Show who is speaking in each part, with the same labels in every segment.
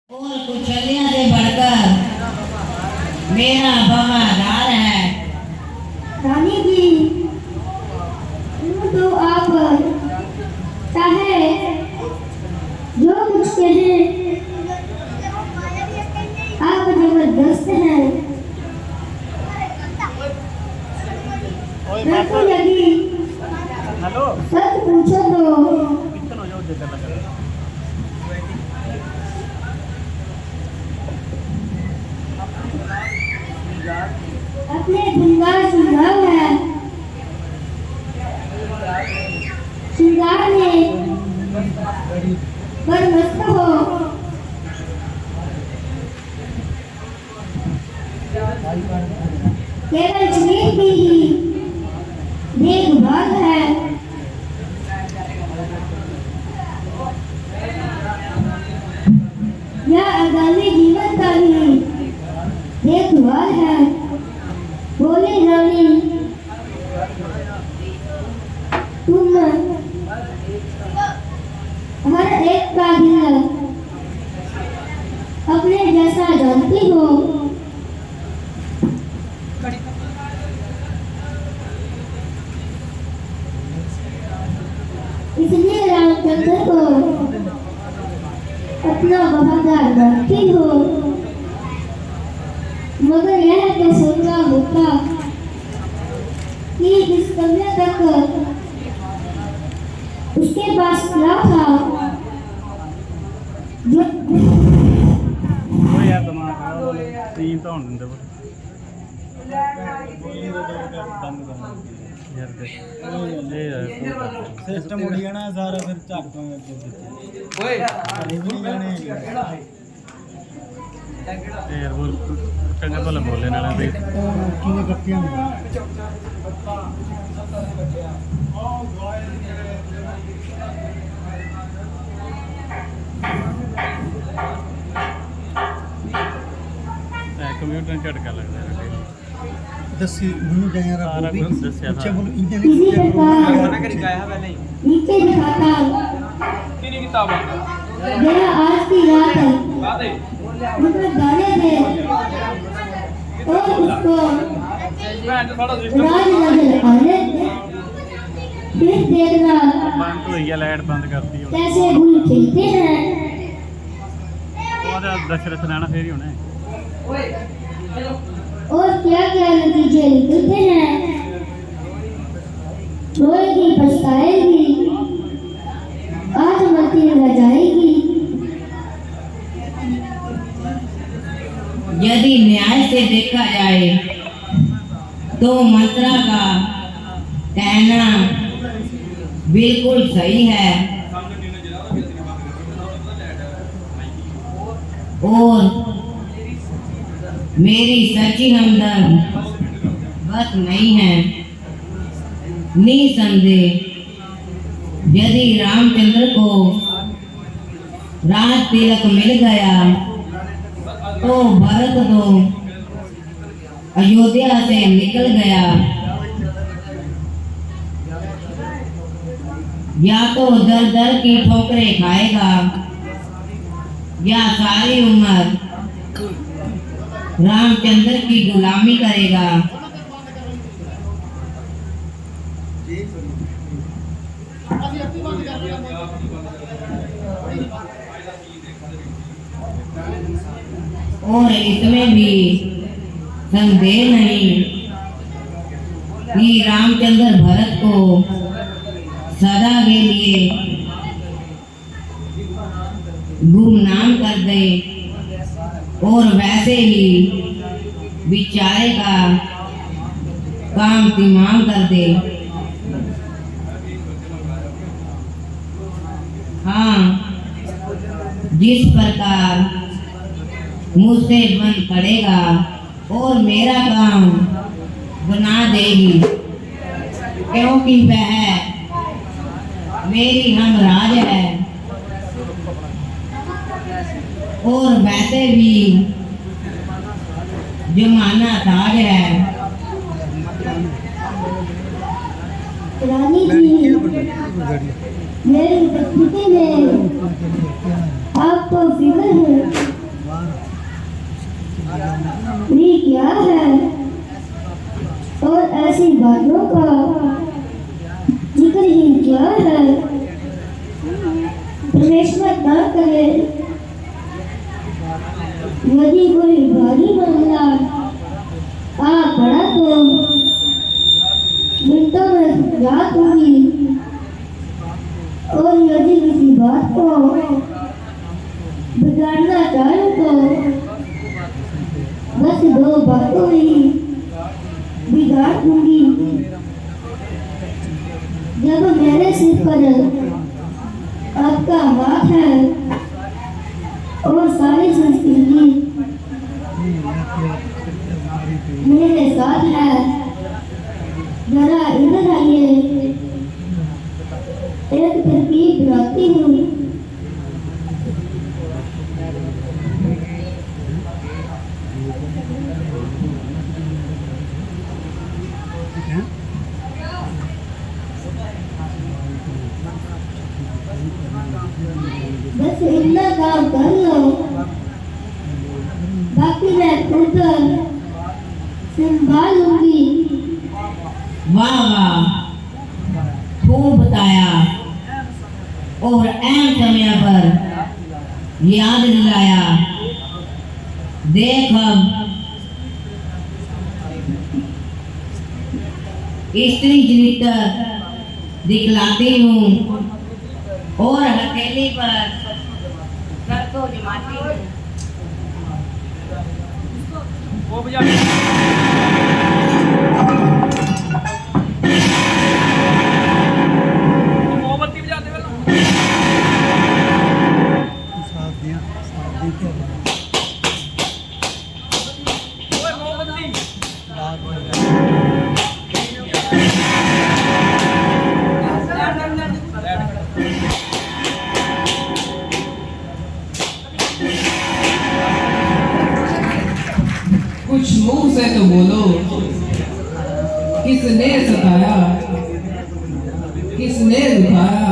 Speaker 1: और कुचलियां से बढ़कर मेरा वफादार है।
Speaker 2: रानी जी, यूं तो आप चाहे जो कुछ कहें, आप जबरदस्त हैं। मैं तो यदि सच पूछो तो अपने श्रृंगार श्रृंगार है, श्रृंगार में पर मस्त हो। केवल शरीर की ही देखभाल है। यह आगामी जीवन का भी देखभाल है। बोले रानी, तुम हर एक का दिल अपने जैसा जानती हो। इसलिए रामचंद्र को अपना वफादार बनती हो। मगर यह तो सोचना होता कि जिस समय तक उसके पास क्या था, जो
Speaker 3: यार दिमाग तीन तो होने दे यार
Speaker 4: सिस्टम उड़ गया ना सारा, फिर झट तो ओए
Speaker 3: यार वो चंगा भला बोले ना भी
Speaker 4: किने कट्टियां
Speaker 3: कंप्यूटर झटका लगता है
Speaker 4: दसी ਮੈਨੂੰ ਕਹਿਆ ਰਾ
Speaker 3: ਸਾਰਾ ਕੁਝ ਦੱਸਿਆ
Speaker 4: अच्छा
Speaker 3: था
Speaker 4: बोलो इंजन
Speaker 2: इसी प्रकार
Speaker 5: मना करी गाया है पहले ही
Speaker 2: नीचे दिखाता
Speaker 5: तीन किताब
Speaker 2: मेरा आज की रात है,
Speaker 5: बात है
Speaker 2: मतलब गाने में और उसको
Speaker 5: मैं तो थोड़ा सिस्टम
Speaker 2: राज नजर आने दे। फिर देखना
Speaker 3: बंद हुई है लाइट बंद करती है
Speaker 2: कैसे गुल खिलते हैं
Speaker 3: और दशरथ रहना फिर ही होना
Speaker 2: और क्या क्या नतीजे निकलते हैं। रोएगी पछताएगी, आज मरती रह जाएगी।
Speaker 1: यदि न्याय से देखा जाए तो मंत्रा का कहना बिल्कुल सही है। और मेरी सच्ची हमदर्द बस नहीं है। निसंदेह यदि रामचंद्र को राज तिलक मिल गया तो भरत तो अयोध्या से निकल गया। या तो दर दर की ठोकरें खाएगा या सारी उम्र रामचंद्र की गुलामी करेगा। और इसमें भी संदेह नहीं कि रामचंद्र भरत को सदा के लिए गुमनाम कर दे और वैसे ही बेचारे का काम तमाम कर दे। हाँ, जिस प्रकार मुझसे बन पड़ेगा और मेरा काम बना देगी, क्योंकि वह मेरी हमराज है। और वैसे भी जमाना ताज है।
Speaker 2: रानी जी, मेरी उपस्थिति में आपको फिक्र है ये क्या है और ऐसी बातों का जिक्र ही क्या है। परमेश्वर ना करे यदि कोई भारी मामला आ पड़ा तो मिनटों में समझा दूंगी और यदि किसी बात को बिगाड़ना चाहे तो बस 2 बातों ही बिगाड़ दूंगी। जब मेरे सिर पर आपका हाथ है और सारी संस्कृति मेरे साथ है, जरा इधर आइए, एक तरकीब बनाती हूँ। बस इतना काम कर लो, बाकी मैं खुद संभाल लूंगी।
Speaker 1: वाह वाह, खूब बताया और ऐन समय पर याद दिलाया। देख अब स्त्री चरित्र दिखलाती हूँ और हथेली पर सबको जमाती हूँ।
Speaker 5: वो बजा मोमबत्ती बजाते वाला ओए मोमबत्ती
Speaker 6: कुछ मुंह से तो बोलो, किसने सताया, किसने दुखाया,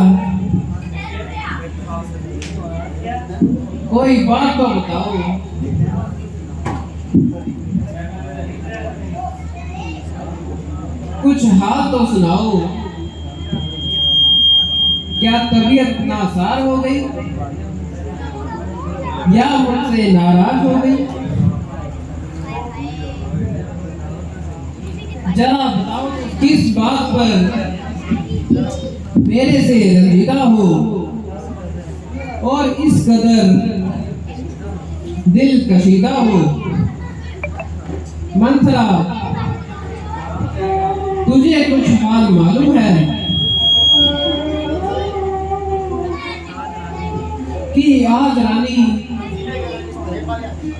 Speaker 6: कोई बात तो बताओ। कुछ हाल तो सुनाओ, क्या तबीयत नासार हो गई या मुझसे नाराज हो गई? जरा बताओ किस बात पर मेरे से रंजीदा हो और इस कदर दिल कशीदा हो। मंथरा, तुझे कुछ हाल मालूम है कि आज रानी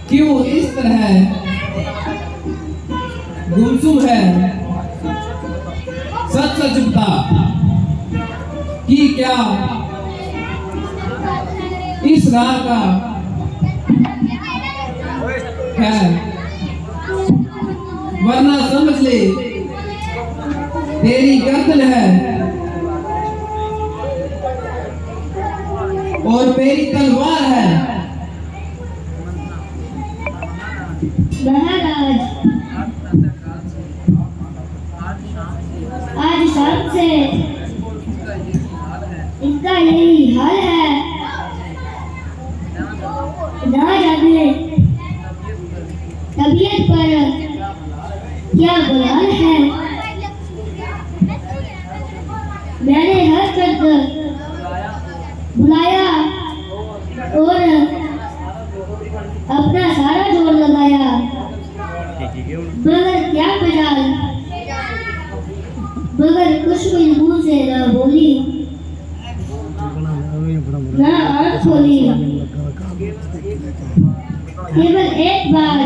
Speaker 6: क्यों इस तरह गुमसुम है? सच सच बता कि क्या इस रात का है, वरना समझ ले तेरी गर्दन है और मेरी तलवार है।
Speaker 2: महाराज, आज शाम से इसका यही हाल है। ना जाने तबीयत पर क्या बुलान है। मैंने हर वक्त बुलाया और अपना सारा जोर लगाया, मगर क्या मजाल, मगर कुछ भी मुंह से ना बोली ना आंख खोली। केवल एक बार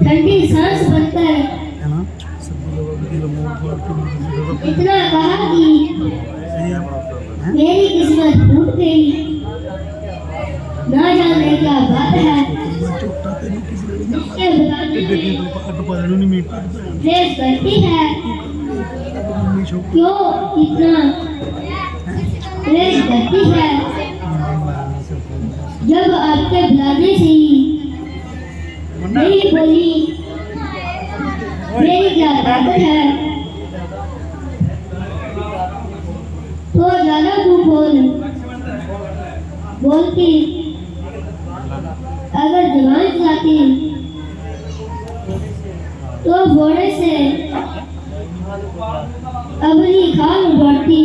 Speaker 2: ठंडी सांस भरकर इतना कहा कि मेरी किस्मत फूट गई। ना जाने क्या बात है, ये बताने में प्रेस करती है। क्यों इतना प्रेरित करती है। जब आपके बुलाने से ही मेरी बोली मेरी क्या ताकत है, तो ज्यादा तू बोलती अगर जवान चलाती तो घोड़े से अपनी खाल उड़ती।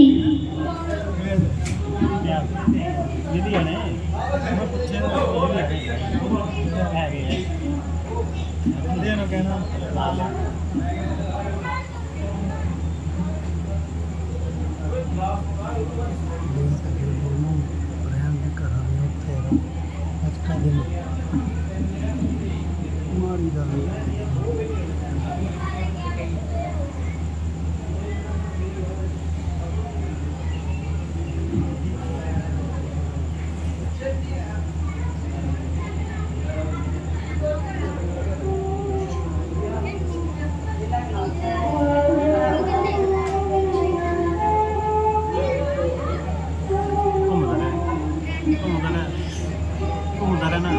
Speaker 3: ਘੁੰਮਦਾ ਰਹਿਣਾ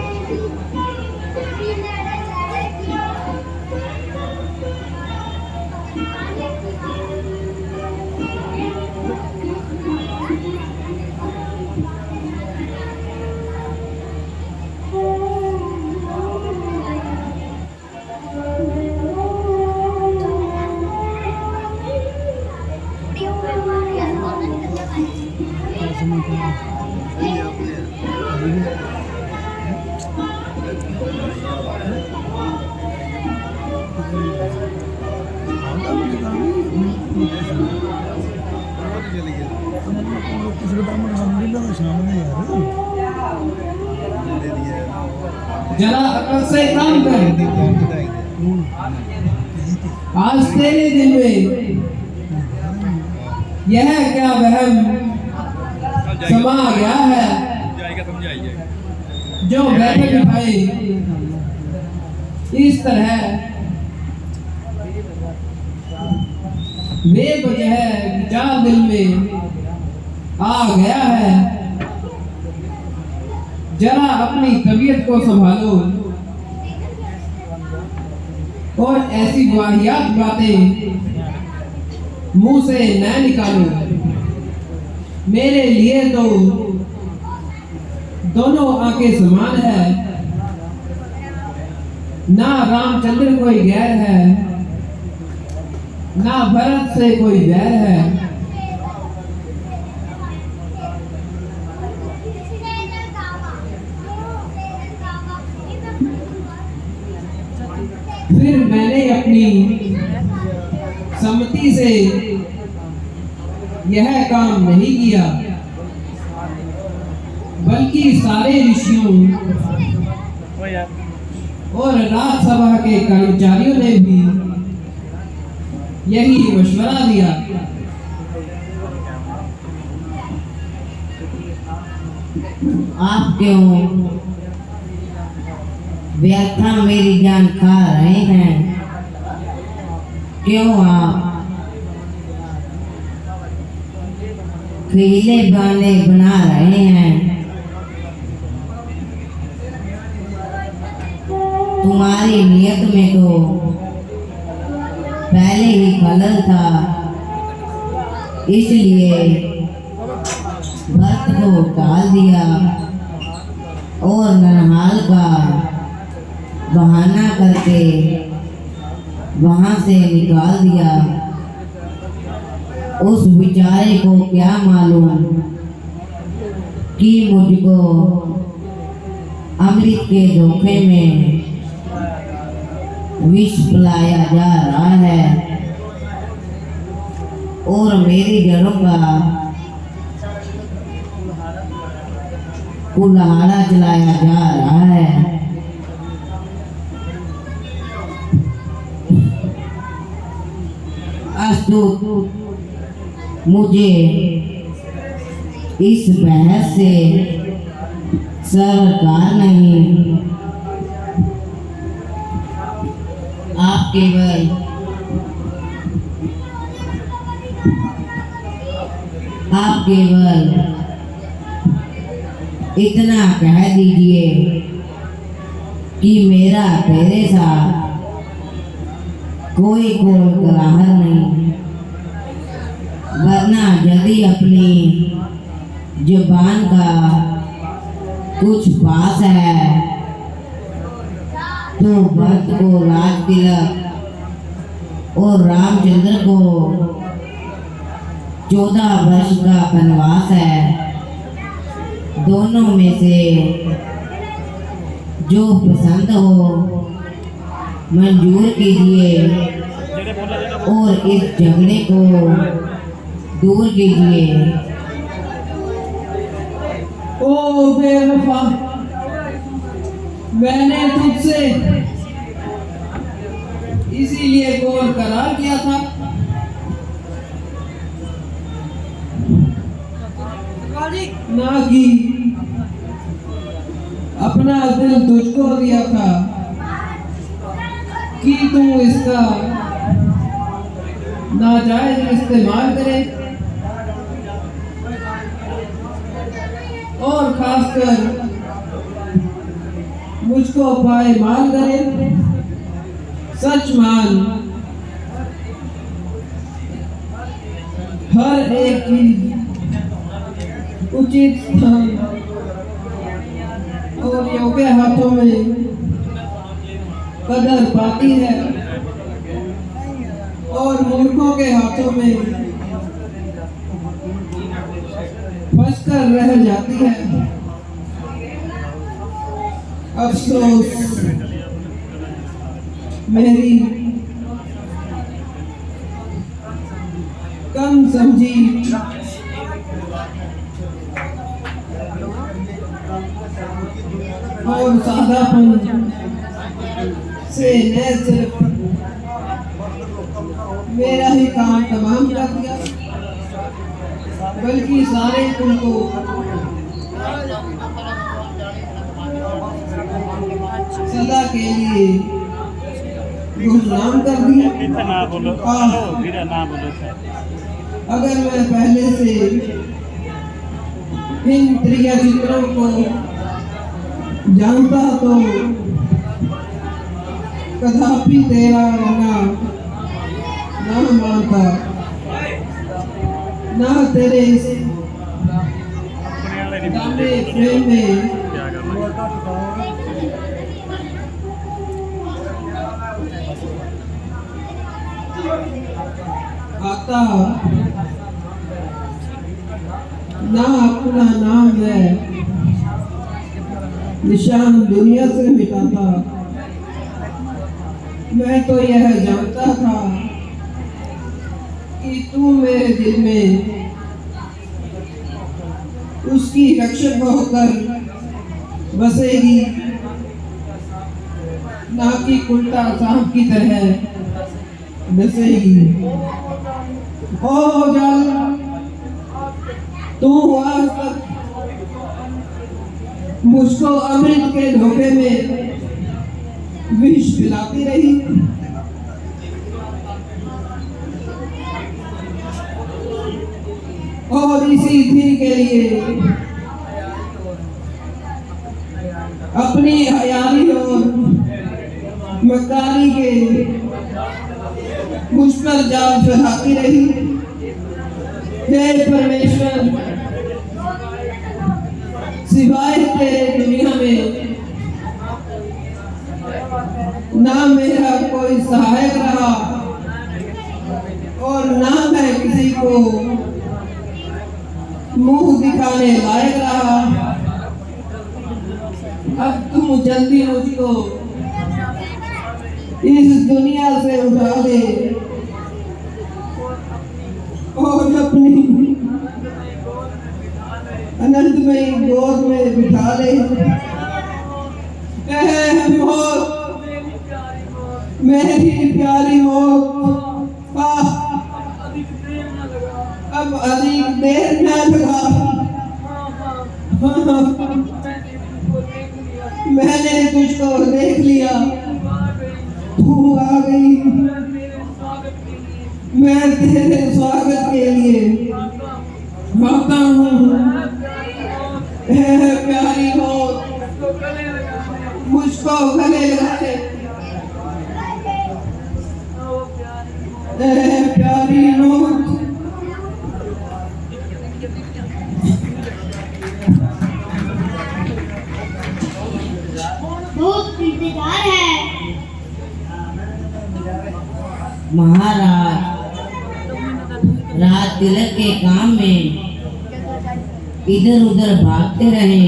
Speaker 6: जरा अकल से काम कर। आज तेरे दिल में यह क्या वहम समा गया है जो बैठे बिठाए इस तरह बेवजह विचार दिल में आ गया है। जरा अपनी तबीयत को संभालो और ऐसी वाहियात बातें मुंह से न निकालो। मेरे लिए तो दोनों आंखें समान है, ना रामचंद्र कोई गैर है, ना भरत से कोई बैर है। फिर मैंने अपनी सम्मति से यह काम नहीं किया, बल्कि सारे ऋषियों और राज्यसभा के कर्मचारियों ने भी यही मशवरा दिया।
Speaker 1: आप क्यों व्यथा मेरी जान खा रहे हैं? क्यों आप खीले बाने बना रहे हैं? तुम्हारी नियत में तो पहले ही खलल था, इसलिए भक्त को टाल दिया और नरहाल का बहाना करके वहां से निकाल दिया। उस बेचारे को क्या मालूम कि मुझको अमृत के धोखे में विष पिलाया जा रहा है और मेरी जड़ों का कुल्हाड़ा चलाया जा रहा है। मुझे इस बहस से सरकार नहीं, आप केवल आप केवल इतना कह दीजिए कि मेरा तेरे साथ कोई कोल कराहर नहीं, वरना यदि अपनी जुबान का कुछ पास है तो भरत को राज तिलक और रामचंद्र को 14 वर्ष का वनवास है। दोनों में से जो पसंद हो मंजूर कीजिए और इस झगड़े को दूर कीजिए।
Speaker 6: ओ बेवफा, मैंने तुझसे इसीलिए कॉल करार किया था ना कि अपना दिल तुझको दिया था कि तू इसका नाजायज इस्तेमाल करे और खासकर मुझको पायमाल करे। सच मान, हर एक चीज उचित स्थान और योग्य हाथों में कदर पाती है और मूर्खों के हाथों में फंसकर रह जाती है। अफसोस मेरी कम समझी और सादापन से न सिर्फ मेरा ही काम तमाम कर दिया, बल्कि सारे कुल को सदा के लिए गुमनाम कर दिया।
Speaker 3: ना बोलो, मेरा ना बोलो।
Speaker 6: अगर मैं पहले से इन त्रिया चित्रों को जानता तो कदापि तेरा रहना ना मानता, ना तेरे इस दामे प्रेम में आता ना अपना नाम है निशान दुनिया से मिटाता। मैं तो यह जानता था कि तू मेरे दिल में उसकी रक्षक होकर बसेगी, ना कि उल्टा सांप की तरह बसेगी। ओ जाल, तू आज तक मुझको अमृत के धोखे में विष पिलाती रही, और इसी थी के लिए अपनी हयाली और मक्कारी के मुझ पर जाल फैलाती रही। हे परमेश्वर, सिवाय तेरे दुनिया में ना मेरा कोई सहायक रहा और ना मैं किसी को मुंह दिखाने लायक रहा। अब तुम जल्दी मुझको इस दुनिया से उठा ले और अपनी अनंतमयी गोद में बिठा ले। मौत, मेरी प्यारी मौत, अब अधिक देर न लगा। मैंने तुझको देख लिया, तू आ गई। मैं तेरे स्वागत के लिए गाता हूँ प्यारी मौत मुझको गले लगाए प्यारी मौत
Speaker 2: बहुत इंतजार है।
Speaker 1: महाराज रात तिलक के काम में इधर उधर भागते रहे,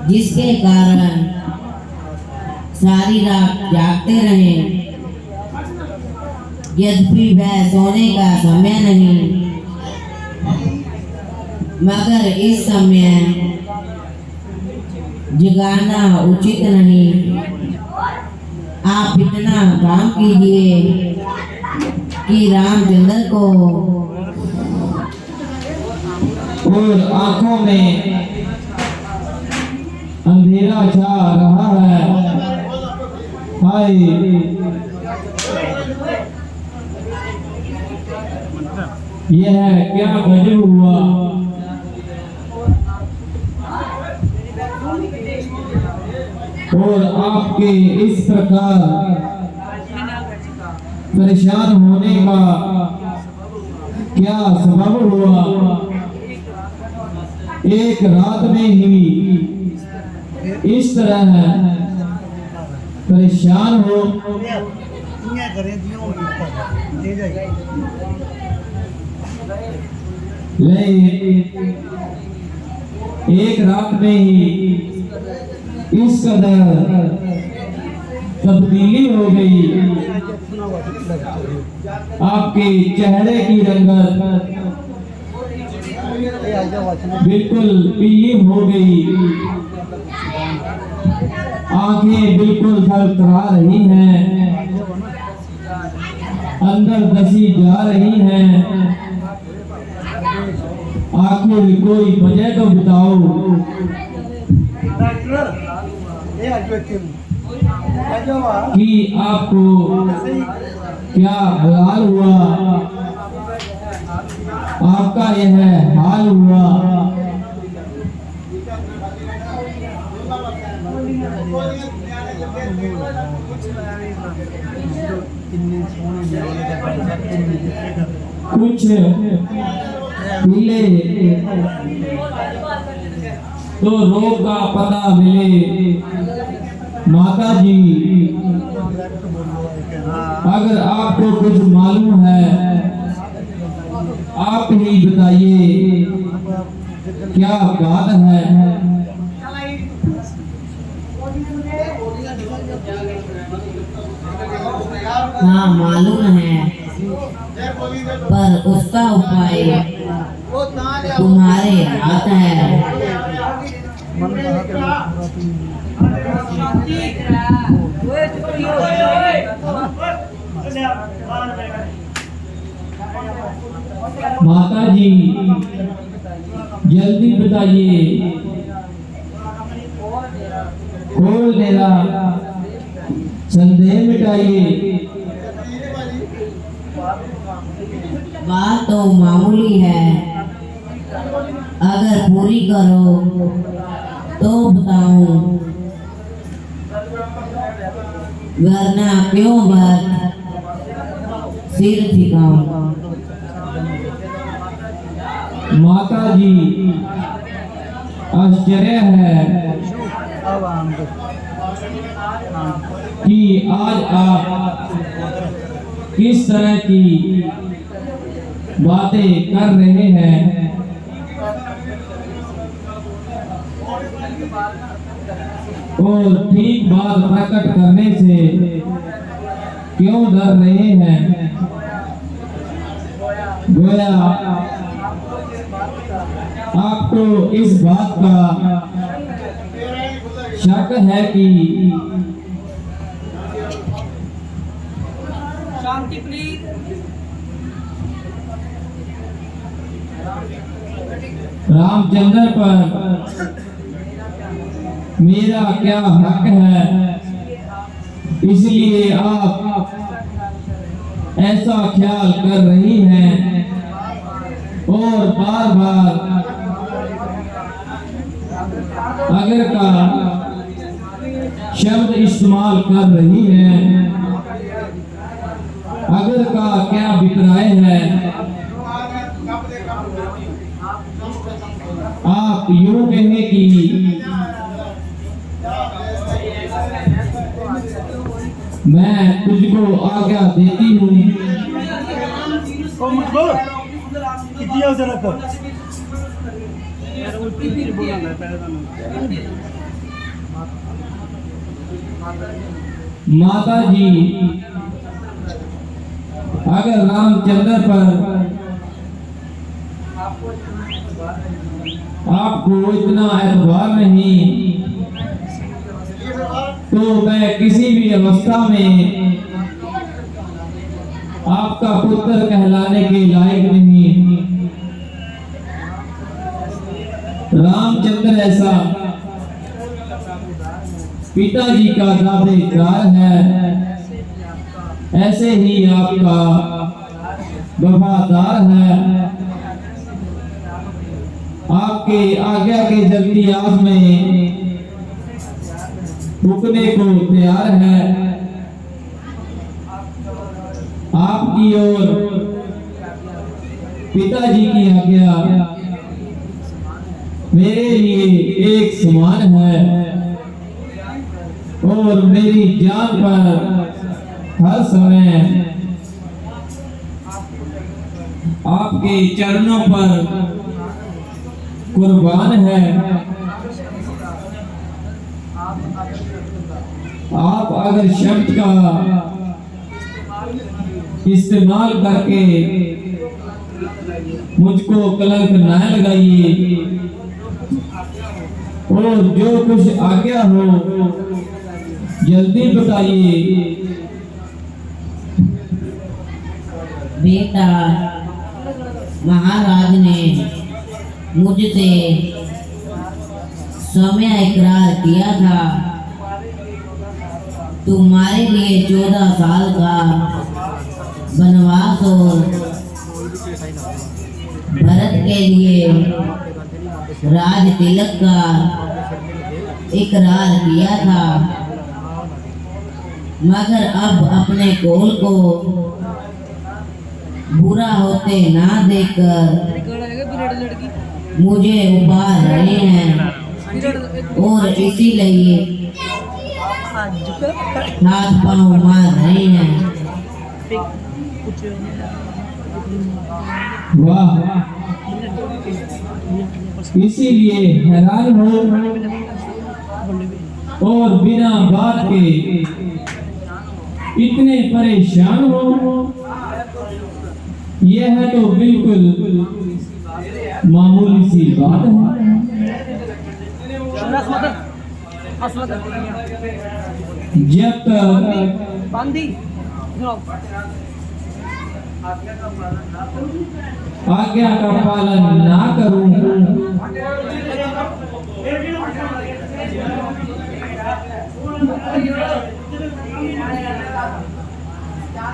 Speaker 1: जिसके कारण सारी रात जागते रहे। यद्यपि वह सोने का समय नहीं, मगर इस समय जगाना उचित नहीं। आप इतना काम कीजिए कि रामचंद्र को
Speaker 6: और आंखों में अंधेरा छा रहा है। हाय यह क्या गजब हुआ। और आपके इस प्रकार परेशान होने का क्या सबब हुआ। एक रात में ही इस तरह परेशान हो। एक रात में ही इस कदर तब्दीली हो गई। आपके चेहरे की रंगत बिल्कुल पीली हो गई। आंखें बिल्कुल थरथरा रही हैं, अंदर धसी जा रही हैं। आखिर कोई वजह तो बताओ कि आपको क्या हाल हुआ, आपका यह हाल हुआ। कुछ मिले तो रोग का पता मिले। माता जी अगर आपको कुछ मालूम है आप ही बताइए क्या बात है।
Speaker 1: हाँ मालूम है, पर उसका उपाय तुम्हारे हाथ है।
Speaker 6: माता जी जल्दी बताइए, खोल मेरा संदेह मिटाइए।
Speaker 1: बात तो मामूली है, अगर पूरी करो तो बताऊं, वरना क्यों बात सिर ठिकाऊं।
Speaker 6: माता जी आश्चर्य है कि आज आप किस तरह की बातें कर रहे हैं। और ठीक बात प्रकट करने से क्यों डर रहे हैं। गोया आपको इस बात का शक है कि
Speaker 5: शांति प्लीज।
Speaker 6: रामचंद्र पर मेरा क्या हक है, इसलिए आप ऐसा ख्याल कर रही हैं। और बार बार अगर का शब्द इस्तेमाल कर रही है। अगर का क्या अभिप्राय है? आप यूं कहें कि मैं तुझको आज्ञा देती हूँ।
Speaker 4: कितनी उधर रखो।
Speaker 6: माता जी, अगर रामचंद्र पर आपको इतना एतबार नहीं तो मैं किसी भी अवस्था में आपका पुत्र कहलाने के लायक नहीं। रामचंद्र ऐसा पिताजी का दावेदार है, ऐसे ही आपका वफादार है। आपके आज्ञा के जल्दी आज में रुकने को तैयार है। आपकी और पिताजी की आज्ञा मेरे लिए एक समान है और मेरी जान पर हर समय आपके चरणों पर कुर्बान है। आप अगर शब्द का इस्तेमाल करके मुझको कलंक न लगाइए और जो कुछ आज्ञा हो जल्दी बताइए।
Speaker 1: बेटा, महाराज ने मुझसे समय इकरार किया था। तुम्हारे लिए 14 साल का वनवास और भरत के लिए राज तिलक का इकरार किया था, मगर अब अपने कौल को बुरा होते ना देखकर मुझे उबार रहे हैं और इसीलिए हाथ पांव मार रहे हैं।
Speaker 6: वाह, इसीलिए हैरान हो और बिना बात के इतने परेशान हो, यह तो बिल्कुल मामूली सी बात है। जब तक आज्ञा का पालन ना करूं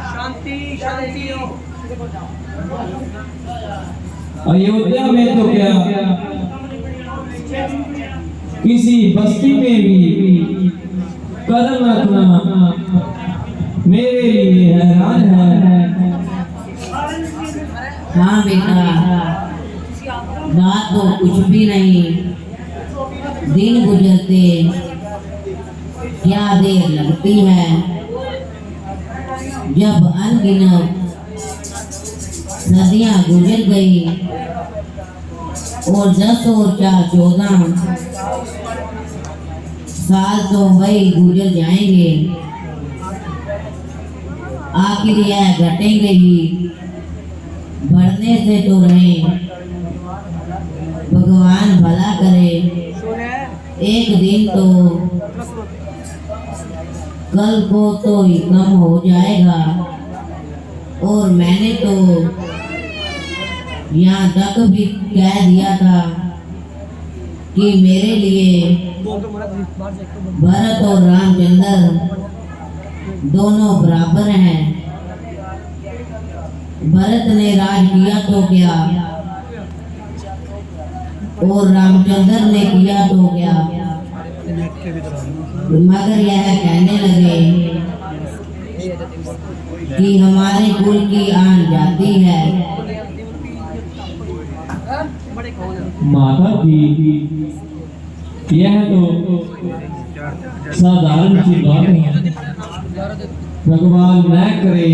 Speaker 5: शांति शांति।
Speaker 6: अयोध्या में तो क्या किसी बस्ती में भी कदम रखना मेरे लिए हैरान है।
Speaker 1: हाँ बेटा, बात तो कुछ भी नहीं। दिन गुजरते क्या देर लगती है। जब अनगिनत सदियां गुजर गई और 10 और 4 14 साल तो वही गुजर जाएंगे, आखिर यह घटेंगे ही, बढ़ने से तो रहे। भगवान भला करे, एक दिन तो कल को तो ही कम हो जाएगा। और मैंने तो यहाँ तक भी कह दिया था कि मेरे लिए भरत और रामचंद्र दोनों बराबर हैं। भरत ने राज किया तो क्या, और रामचंद्र ने किया तो क्या, मगर यह कहने लगे कि हमारे कुल की आन जाती है।
Speaker 6: माता जी, यह तो साधारण सी बात है। भगवान न करे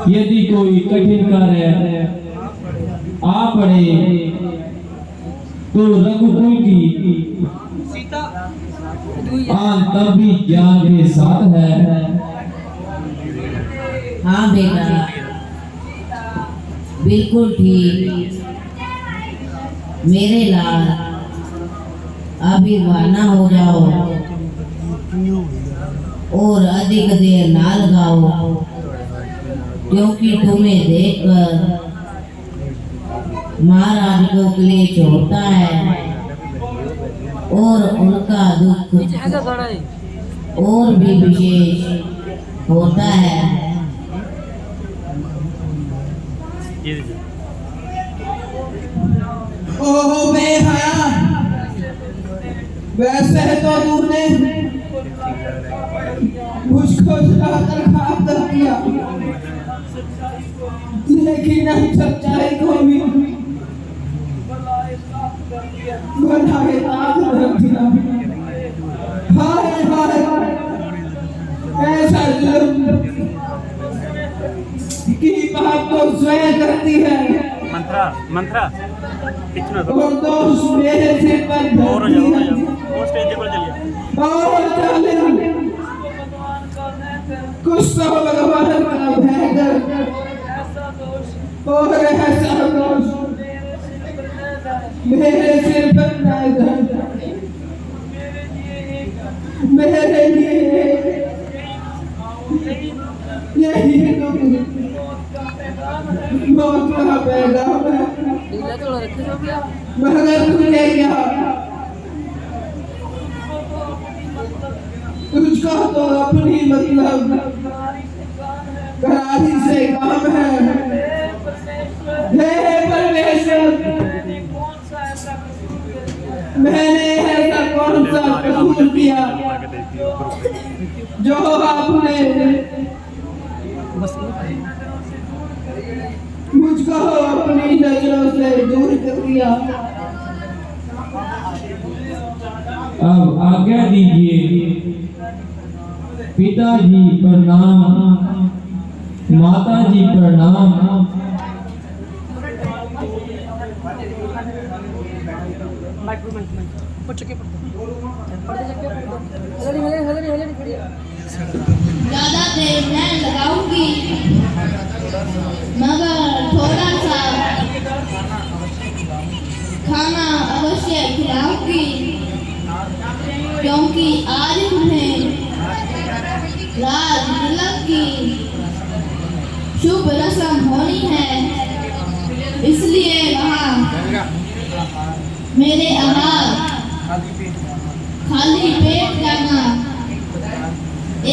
Speaker 6: यदि कोई कठिन कार्य आ पड़े तो रघुकुल की आन तब भी ज्ञान के साथ है।
Speaker 1: हाँ बेटा, बिल्कुल ठीक। मेरे लाल, अभी रवाना हो जाओ और अधिक देर ना लगाओ, क्योंकि तुम्हें देखकर महाराज को क्लेश होता है और उनका दुख और भी विशेष होता है।
Speaker 6: ओहो बेहया, वैसे तो तूने मुझको चढ़ाकर खाक कर दिया, लेकिन हम सच्चाई को भी बनाए ताक रख दिया। हाय हाय, ऐसा जुल्म की बात तो स्वयं करती है
Speaker 3: मंत्रा मंत्रा कितना
Speaker 6: और दोष मेरे सिर पर
Speaker 3: और
Speaker 6: ढल
Speaker 3: जाओ
Speaker 6: दिया।
Speaker 3: वो स्टेज पर चलिए।
Speaker 6: और चले कुछ तो भगवान का भय कर और ऐसा दोष मेरे सिर पर न धर। मेरे लिए यही तो मौत का पैगाम है, मगर तुझे क्या, तुझको तो अपनी मतलब करारी से काम है। हे परमेश्वर, मैंने ऐसा कौन सा कसूर किया जो आपने मुझको अपनी नजरों से दूर कर दिया। अब आज्ञा दीजिए। पिताजी प्रणाम, माताजी प्रणाम।
Speaker 2: ज्यादा देर नहीं लगाऊंगी, मगर थोड़ा सा खाना अवश्य खिलाऊंगी, क्योंकि आज तुम्हें राज तिलक की शुभ रस्म होनी है, इसलिए वहाँ मेरे आहार खाली पेट जाना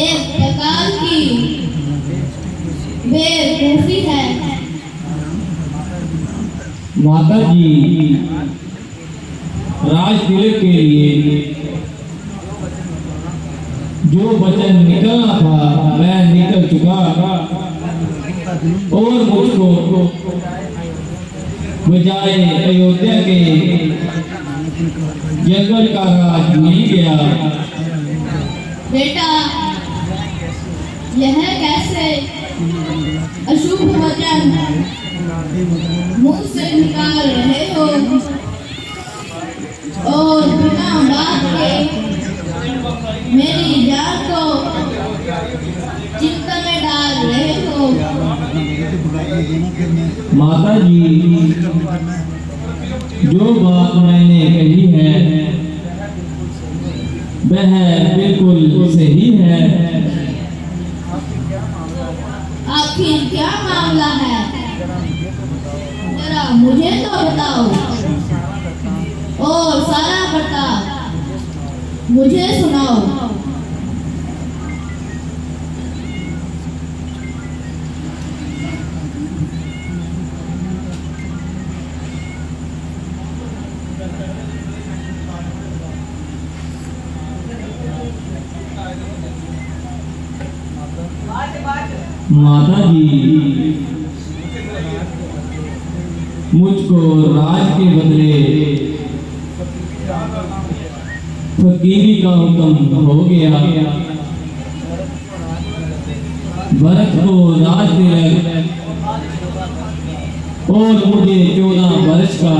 Speaker 2: एक प्रकार की बेवकूफी है।
Speaker 6: माता जी, राज तिलक के लिए जो वचन निकलना था मैं निकल चुका और मुझको बजाय अयोध्या के जंगल का राज मिल गया।
Speaker 2: बेटा, यह कैसे अशुभ वचन मुंह से निकाल रहे हो और बिना बात के मेरी जान को चिंता में डाल रहे हो।
Speaker 6: माता जी, जो बात मैंने कही है वह बिल्कुल सही है।
Speaker 2: आखिर क्या मामला है, जरा मुझे तो बताओ और सारा बताओ मुझे सुनाओ।
Speaker 7: माता जी, मुझको राज के बदले फकीरी का हुक्म हो गया। भरत को राज तिलक और मुझे 14 वर्ष का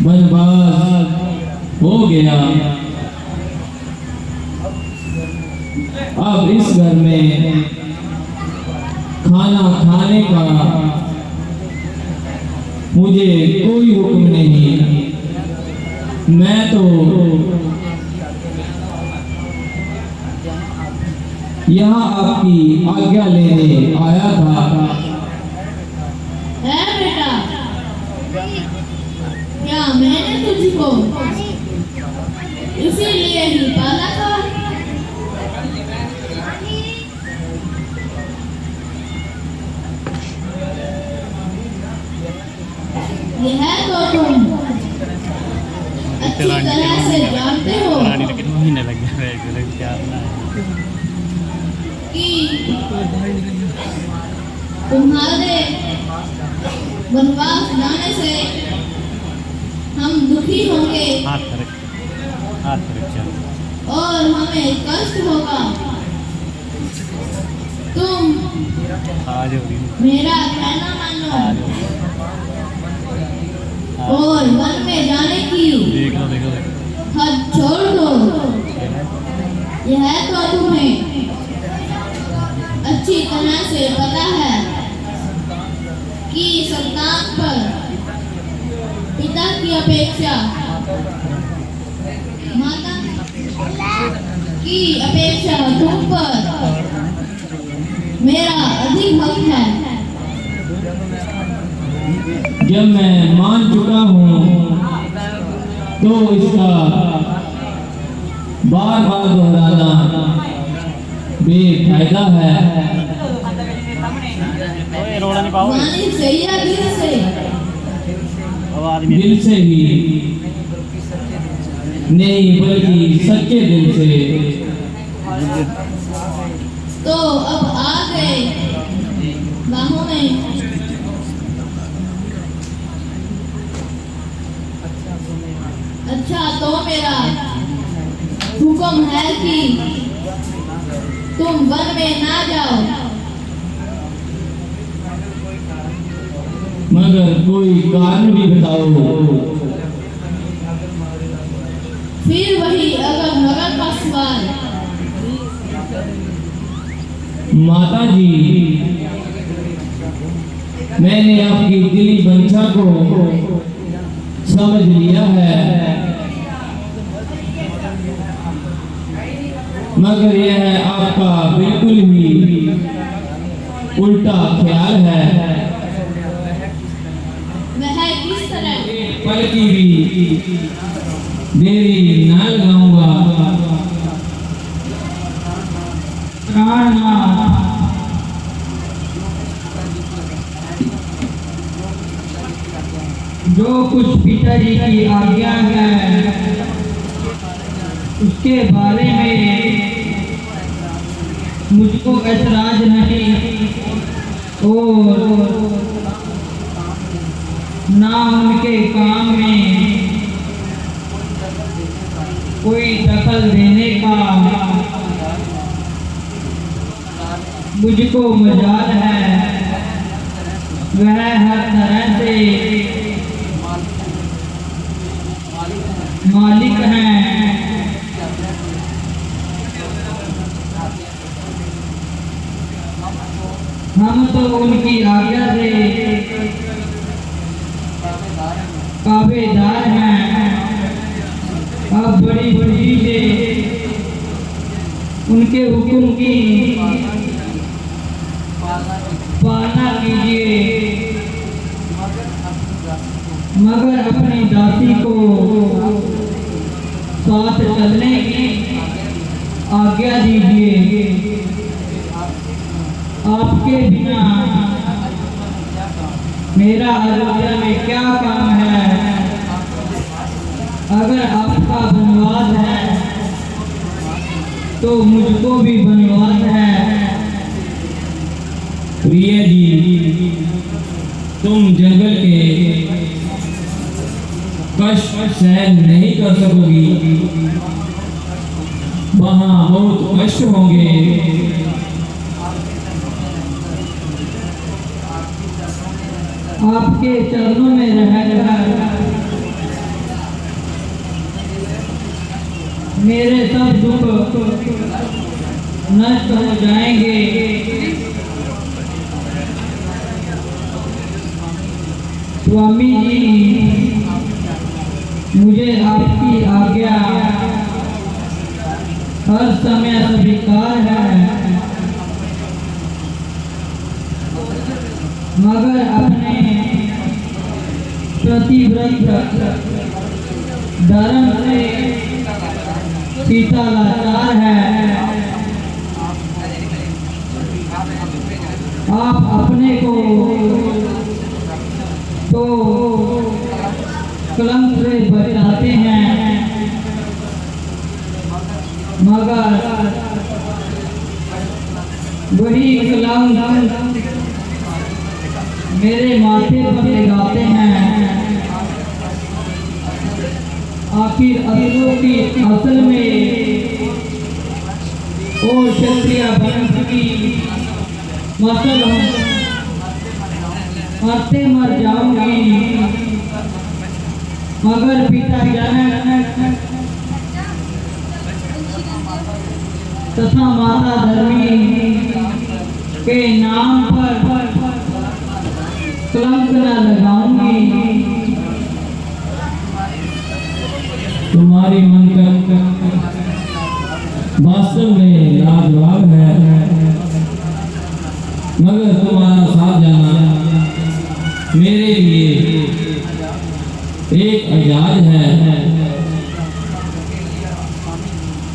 Speaker 7: वनवास हो गया। अब इस घर में खाना खाने का मुझे कोई हुक्म नहीं। मैं तो यहाँ आपकी आज्ञा लेने आया था।
Speaker 2: है बेटा, क्या मैंने तुझको इसीलिए ही पाला था? यह तो तुम अच्छी तरह से जानते हो
Speaker 3: रानी लेकिन महीने लग गए क्या
Speaker 2: कि तुम्हारे वनवास जाने से हम दुखी होंगे
Speaker 3: हाथ रख चल।
Speaker 2: और हमें कष्ट होगा। तुम
Speaker 3: आज हो रही
Speaker 2: मेरा कहना मानो और वन में जाने की
Speaker 3: देखो
Speaker 2: हद छोड़ दो। यह तो तुम्हें अच्छी तरह से पता है कि संतान पर पिता की अपेक्षा माता की अपेक्षा तुम पर मेरा अधिक हक है।
Speaker 7: जब मैं मान चुका हूँ तो इसका बार बार दोहराना बेफायदा है।
Speaker 3: रोड़ा नहीं पाओगे
Speaker 2: मानी सैया दिल से
Speaker 3: अब आदमी
Speaker 7: दिल से ही नहीं बल्कि सच्चे दिल से।
Speaker 2: तो अब आ गए बाहों में। अच्छा तो मेरा हुक्म है कि तुम वन में ना जाओ,
Speaker 7: मगर कोई कारण भी बताओ।
Speaker 2: फिर वही अगर नगर का सवाल।
Speaker 7: माता जी, मैंने आपकी दिली मंशा को समझ लिया है, मगर यह आपका बिल्कुल ही उल्टा ख्याल है।
Speaker 2: वह किस तरह?
Speaker 7: पल की भी देरी न लगाऊंगा।
Speaker 6: जो कुछ पिताजी की आज्ञा है उसके बारे में मुझको ऐतराज नहीं और ना उनके काम में कोई दखल देने का मुझको मजाल है। वह हर तरह से मालिक हैं। हम तो उनकी आज्ञा से काबेदार हैं। अब बड़ी खुशी से उनके हुक्म की पालना कीजिए, मगर अपनी दासी को साथ चलने की आज्ञा दीजिए। आपके बिना मेरा अयोध्या में क्या काम है? अगर आपका वनवास है तो मुझको भी वनवास है।
Speaker 7: प्रिय जी, तुम जंगल के कष्ट सहन नहीं कर सकोगी, वहाँ बहुत कष्ट होंगे।
Speaker 6: आपके चरणों में रहकर मेरे सब दुख नष्ट हो जाएंगे। स्वामी जी, मुझे आपकी आज्ञा हर समय स्वीकार है, मगर अपने प्रतिव्रत धर्म से सीता लाचार है। आप अपने को तो कलंक से बचाते हैं, मगर वही कलंक मेरे माथे पर लगाते हैं। आखिर असल में ओ क्षत्रिय वंश की मसल मरते मर जाऊंगी, मगर पिता जनक तथा माता धर्मी के नाम पर कलंक न लगाऊंगी।
Speaker 7: तुम्हारी मंत्र वास्तव में लाजवाब है, मगर तुम्हारा साथ जाना मेरे लिए एक एजाज है।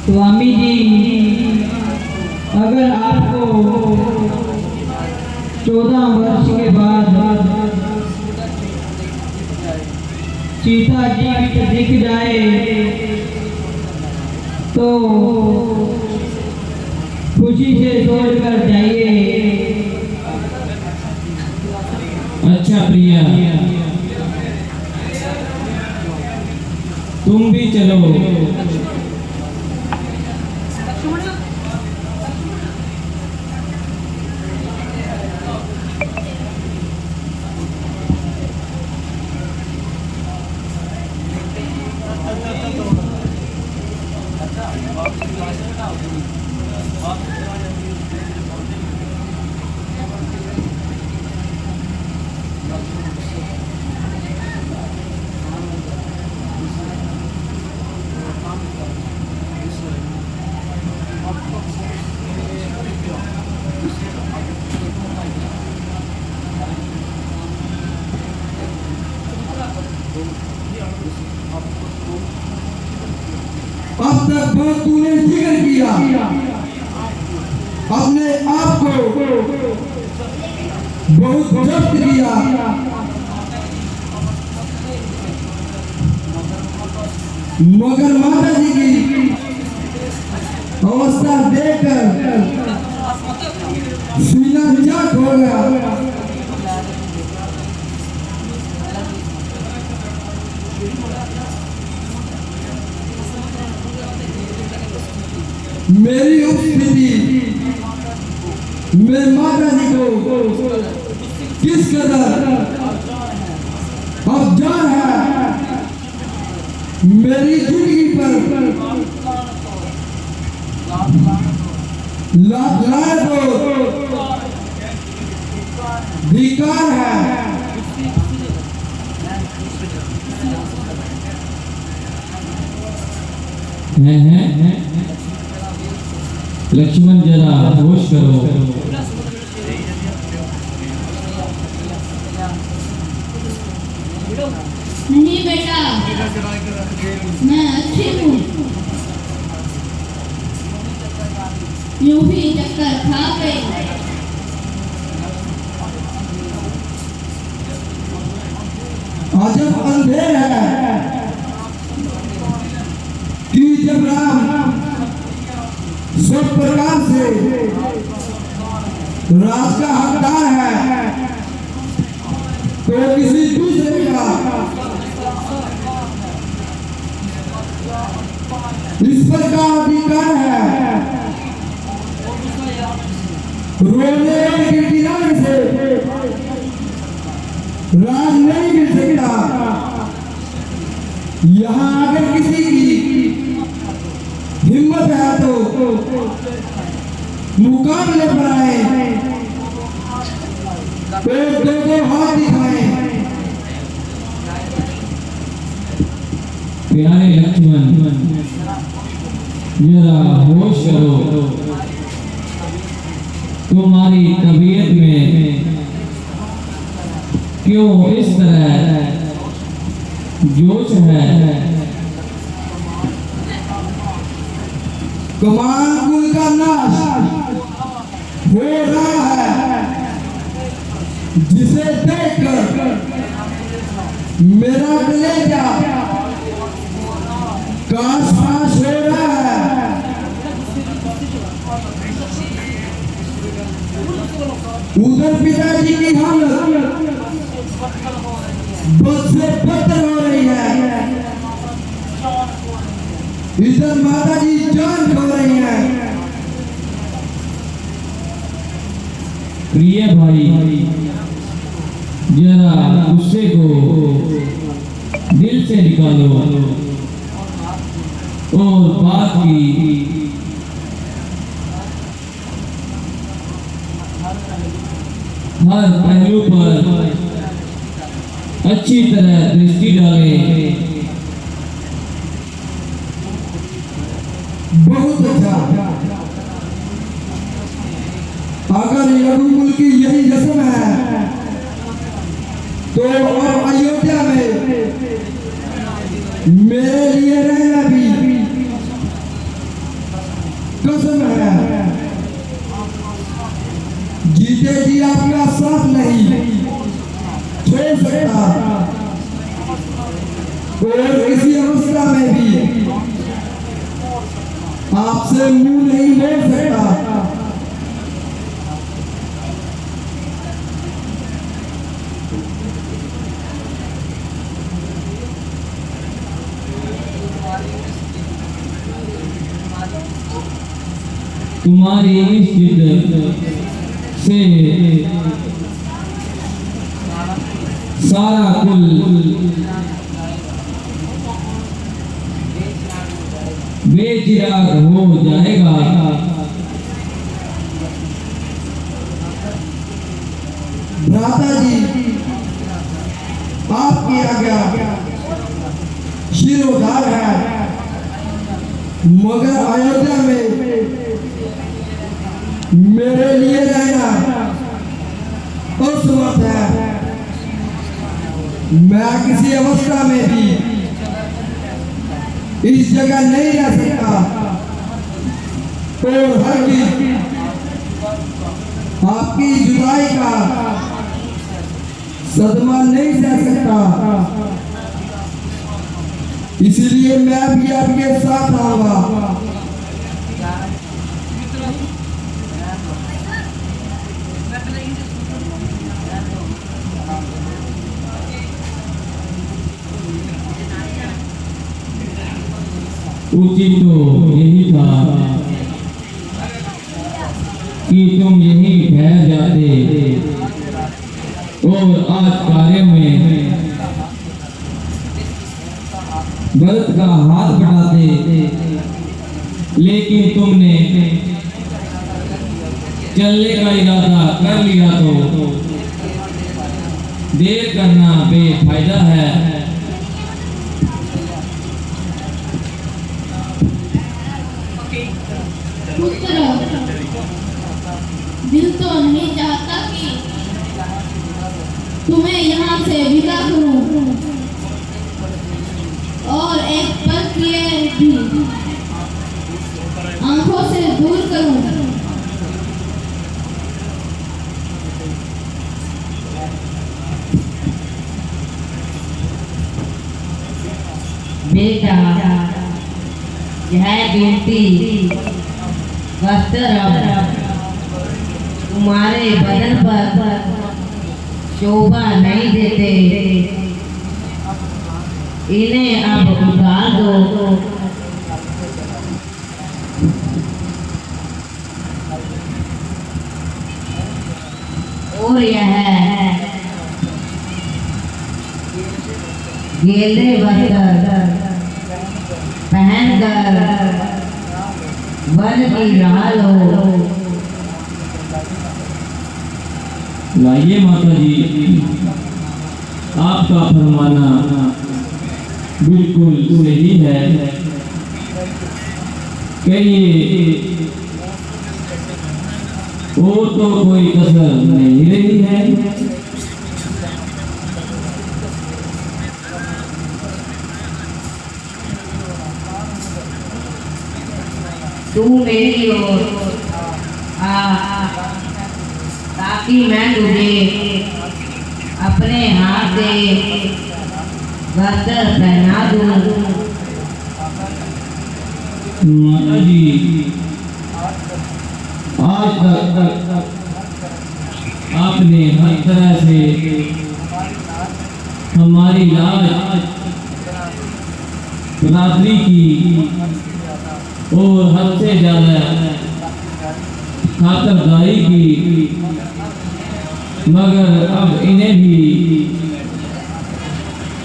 Speaker 6: स्वामी जी, अगर आपको 14 वर्ष के बाद सीता जी दिख जाए तो खुशी से छोड़ कर जाइए।
Speaker 7: अच्छा प्रिया, तुम भी चलो।
Speaker 8: अब तक बहुत तूने जिक्र किया, अपने आप को बहुत जब्त किया, मगर माता जी की अवस्था देखकर सीना चट हो गया। मेरी उपस्थिति में माता जी को किस कदर अब जान है, मेरी जिंदगी पर लाए तो धिक्कार है।
Speaker 7: लक्ष्मण जरा होश करो।
Speaker 2: नहीं बेटा, मैं अच्छी हूँ। यूं भी चक्कर खा गई।
Speaker 8: अजब अंधेर है कि जब राम सब प्रकार से राज का हकदार है तो किसी दूसरे का ईश्वर का अधिकार है। रोने और गिड़गिड़ाने से राज नहीं मिल सकता। यहाँ अगर किसी की हिम्मत है तो मुकाबले पर आए, तो दो हाथ दिखाएं।
Speaker 7: प्यारे लक्ष्मण, जरा होश करो। तुम्हारी तबीयत में क्यों इस तरह जोश है?
Speaker 8: कमान कुल का नाश हो रहा है, जिसे देखकर मेरा कलेजा काश पाश हो रहा है। उधर पिताजी की हालत बद से बदतर हो रही है, इधर माता जी जान खो रही है।
Speaker 7: प्रिय भाई, जरा गुस्से को दिल से निकालो और बात की हर पहलू पर अच्छी तरह दृष्टि डालें।
Speaker 8: बहुत अच्छा। अगर रघुकुल की यही रस्म है तो अब अयोध्या में मेरे लिए रहना भी कसम है। जीते जी आपका साथ नहीं छोड़ सकता और किसी अवस्था में भी आपसे मुंह नहीं मोड़ सकता।
Speaker 7: तुम्हारी इस जिद से सारा कुल बेचिराग हो जाएगा।
Speaker 8: भ्राता जी, आपकी आज्ञा शिरोधार है, मगर अयोध्या में मेरे लिए रहना असमर्थ है। मैं किसी अवस्था में भी इस जगह नहीं रह सकता और हर चीज आपकी जुदाई का सदमा नहीं सह सकता। इसलिए मैं भी आपके साथ आऊंगा।
Speaker 7: उचित तो यही था कि तुम यहीं ठहर जाते और आज कार्य में भरत का हाथ बढ़ाते, लेकिन तुमने चलने का इरादा कर लिया तो देर करना बेफायदा है।
Speaker 2: पुत्र, दिल तो नहीं चाहता कि तुम्हें यहाँ से विदा करूं और एक पल के लिए भी आंखों से दूर करूं।
Speaker 1: बेटा, यह बेटी वस्त्र तुम्हारे बदन पर शोभा नहीं देते, इन्हें अब उतार दो। और यह गेले वस्त्र पहनकर वन की राह लो।
Speaker 7: लाइए माता जी, आपका फरमाना बिल्कुल सही है। कहिए, और तो कोई कसर नहीं रही है।
Speaker 1: तू मेरी ओर आ, ताकि मैं तुझे अपने हाथ से वस्त्र पहना दूं।
Speaker 7: माता जी, आज तक आपने हर तरह से हमारी लाज बराबरी की और हद से ज्यादा खातरदारी की, मगर अब इन्हें भी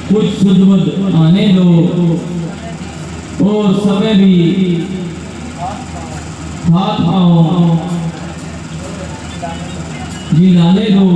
Speaker 7: कुछ सुधबुद आने दो और समय भी हाथ पाँव जिलाने दो।